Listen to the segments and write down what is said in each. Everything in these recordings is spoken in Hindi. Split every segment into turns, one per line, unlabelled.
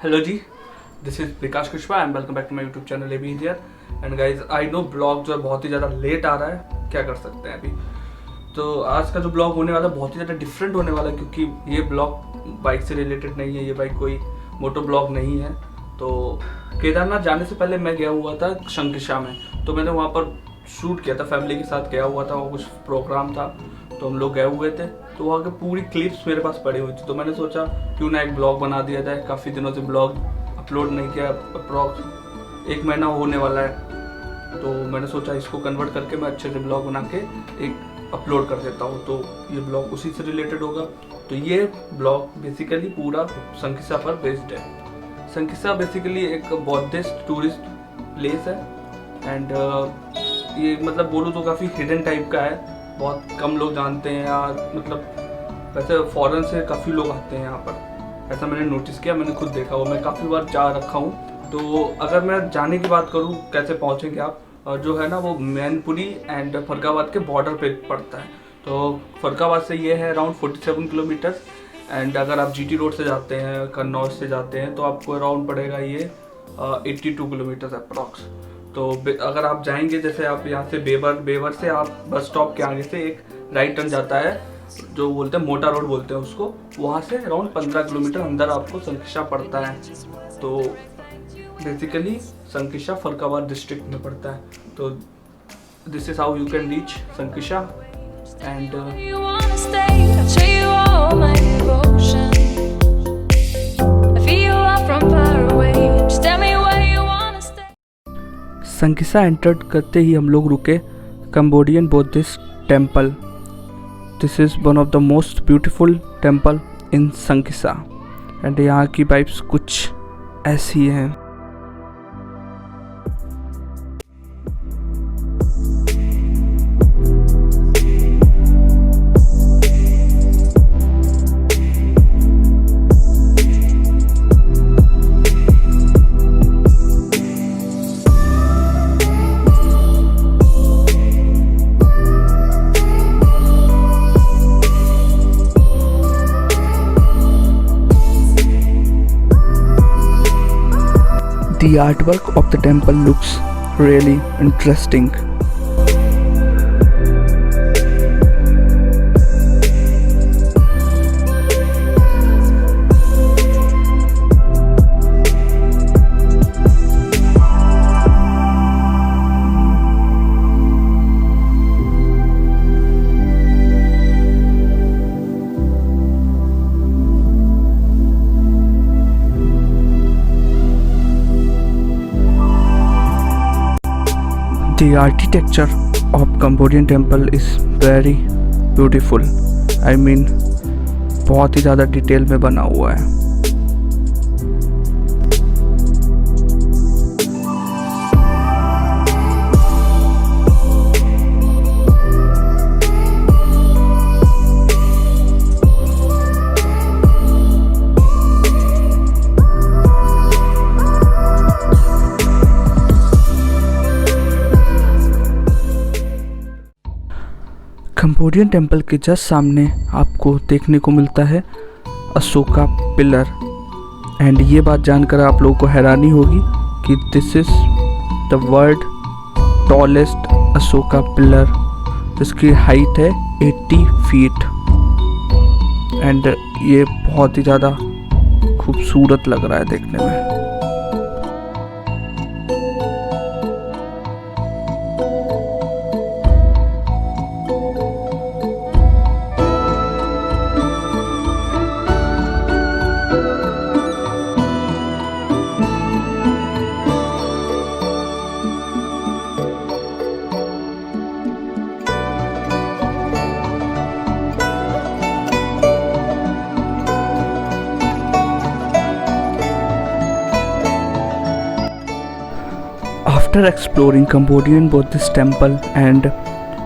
Hello जी, this is Vikas Kushwaha and welcome back to my YouTube channel AB here. And guys I know blog जो है बहुत ही ज़्यादा लेट आ रहा है, क्या कर सकते हैं अभी। तो आज का जो ब्लॉग होने वाला है बहुत ही ज़्यादा डिफरेंट होने वाला है, क्योंकि ये ब्लॉग बाइक से रिलेटेड नहीं है, ये बाइक कोई मोटो ब्लॉग नहीं है। तो केदारनाथ जाने से पहले मैं गया हुआ था शंकिशा में, तो मैंने वहाँ पर शूट किया था, फैमिली के साथ गया हुआ था, वो कुछ प्रोग्राम था तो हम लोग गए हुए थे। तो वहाँ के पूरी क्लिप्स मेरे पास पड़ी हुई थी, तो मैंने सोचा क्यों ना एक ब्लॉग बना दिया जाए। काफ़ी दिनों से ब्लॉग अपलोड नहीं किया, अप्रॉक्स 1 महीना होने वाला है। तो मैंने सोचा इसको कन्वर्ट करके मैं अच्छे से ब्लॉग बना के एक अपलोड कर देता हूँ, तो ये ब्लॉग उसी से रिलेटेड होगा। तो ये ब्लॉग बेसिकली पूरा शंकिशा पर बेस्ड है। शंकिशा बेसिकली एक बौद्धिस्ट टूरिस्ट प्लेस है एंड ये मतलब बोलूँ तो काफ़ी हिडन टाइप का है, बहुत कम लोग जानते हैं यार। मतलब वैसे फॉरेन से काफ़ी लोग आते हैं यहाँ पर, ऐसा मैंने नोटिस किया, मैंने खुद देखा हुआ, मैं काफ़ी बार जा रखा हूँ। तो अगर मैं जाने की बात करूँ कैसे पहुँचेंगे आप, जो है ना वो मैनपुरी एंड फरक्काबाद के बॉर्डर पे पड़ता है। तो फरक्काबाद से ये है अराउंड 47 किलोमीटर्स एंड अगर आप जीटी रोड से जाते हैं, कन्नौज से जाते हैं, तो आपको अराउंड पड़ेगा ये 82 किलोमीटर्स अप्रॉक्स। तो अगर आप जाएंगे, जैसे आप यहाँ से बेवर से आप बस स्टॉप के आगे से एक राइट टर्न जाता है, जो बोलते हैं मोटा रोड बोलते हैं उसको, वहाँ से अराउंड 15 किलोमीटर अंदर आपको शंकिशा पड़ता है। तो बेसिकली शंकिशा फरक्काबाद डिस्ट्रिक्ट में पड़ता है। तो this is how you can reach Sankisa and Sankisa entered करते ही हम लोग रुके Cambodian Buddhist temple. This is one of the most beautiful temple in Sankisa and यहाँ की वाइब्स कुछ ऐसी हैं। The artwork of the temple looks really interesting. The architecture of Cambodian temple is very beautiful. I mean, बहुत ही ज़्यादा डिटेल में बना हुआ है। कंबोडियन टेम्पल के जस्ट सामने आपको देखने को मिलता है अशोका पिलर एंड ये बात जानकर आप लोगों को हैरानी होगी कि this is the world tallest Ashoka pillar, जिसकी हाइट है 80 फीट एंड ये बहुत ही ज़्यादा खूबसूरत लग रहा है देखने में। After exploring Cambodian Buddhist temple and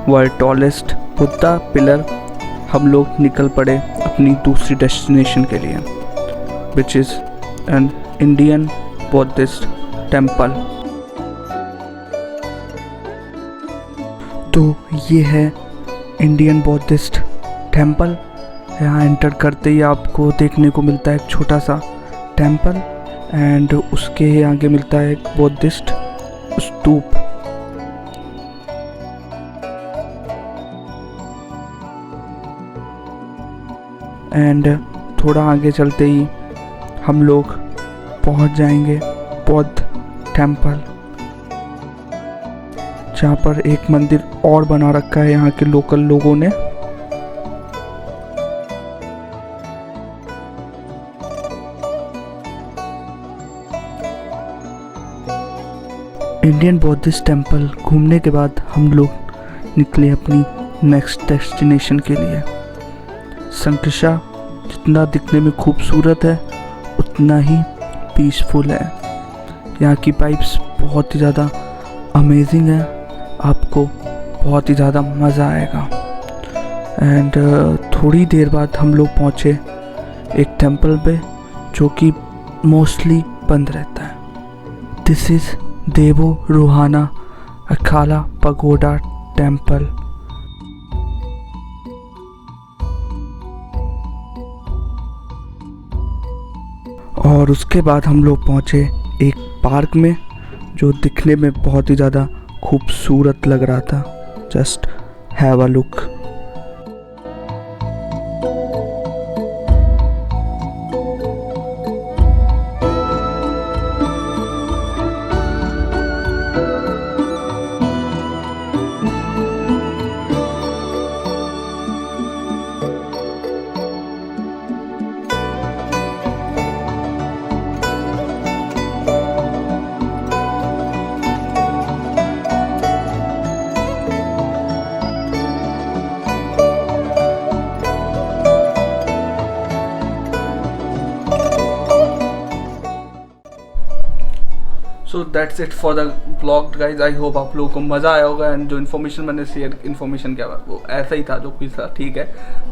world tallest Buddha pillar, हम लोग निकल पड़े अपनी दूसरी डेस्टिनेशन के लिए, which is an Indian Buddhist temple. तो ये है इंडियन बुद्धिस्ट टेम्पल। यहाँ एंटर करते ही आपको देखने को मिलता है एक छोटा सा टेम्पल एंड उसके आगे मिलता है एक बुद्धिस्ट स्तूप। एंड थोड़ा आगे चलते ही हम लोग पहुंच जाएंगे बौद्ध टेम्पल, जहाँ पर एक मंदिर और बना रखा है यहाँ के लोकल लोगों ने। इंडियन बौद्धिस्ट टेम्पल घूमने के बाद हम लोग निकले अपनी नेक्स्ट डेस्टिनेशन के लिए। संकशा जितना दिखने में खूबसूरत है उतना ही पीसफुल है। यहाँ की वाइब्स बहुत ही ज़्यादा अमेजिंग है, आपको बहुत ही ज़्यादा मज़ा आएगा। एंड थोड़ी देर बाद हम लोग पहुँचे एक टेम्पल पे जो कि मोस्टली बंद रहता है। दिस इज़ देवो रूहाना अखाला पगोडा टेम्पल। और उसके बाद हम लोग पहुँचे एक पार्क में जो दिखने में बहुत ही ज़्यादा खूबसूरत लग रहा था। Just have a look. So that's it for the blog guys. I hope आप लोगों को मज़ा आया होगा। एंड जो इन्फॉर्मेशन मैंने शेयर, इन्फॉर्मेशन क्या हुआ वो ऐसा ही था जो कुछ था, ठीक है।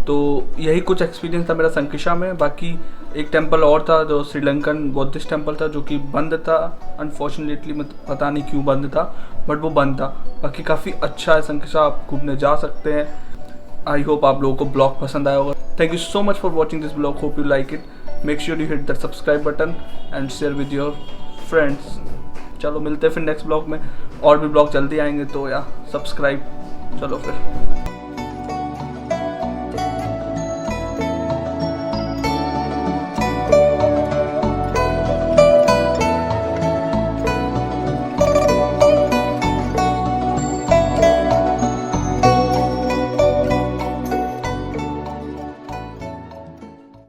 तो यही कुछ एक्सपीरियंस था मेरा संकशा में। बाकी एक टेम्पल और था जो श्रीलंकन बौद्धिस्ट टेम्पल था जो कि बंद था अनफॉर्चुनेटली, पता नहीं क्यों बंद था, बट वो बंद था। बाकी काफ़ी अच्छा है संकशा, आप घूमने जा सकते हैं। आई होप आप लोगों को ब्लॉग पसंद आया होगा। Thank you so much for watching this blog. Hope you like it. Make sure you hit that subscribe button and share with your friends. चलो मिलते हैं फिर नेक्स्ट ब्लॉग में। और भी ब्लॉग जल्दी आएंगे, तो या सब्सक्राइब। चलो फिर।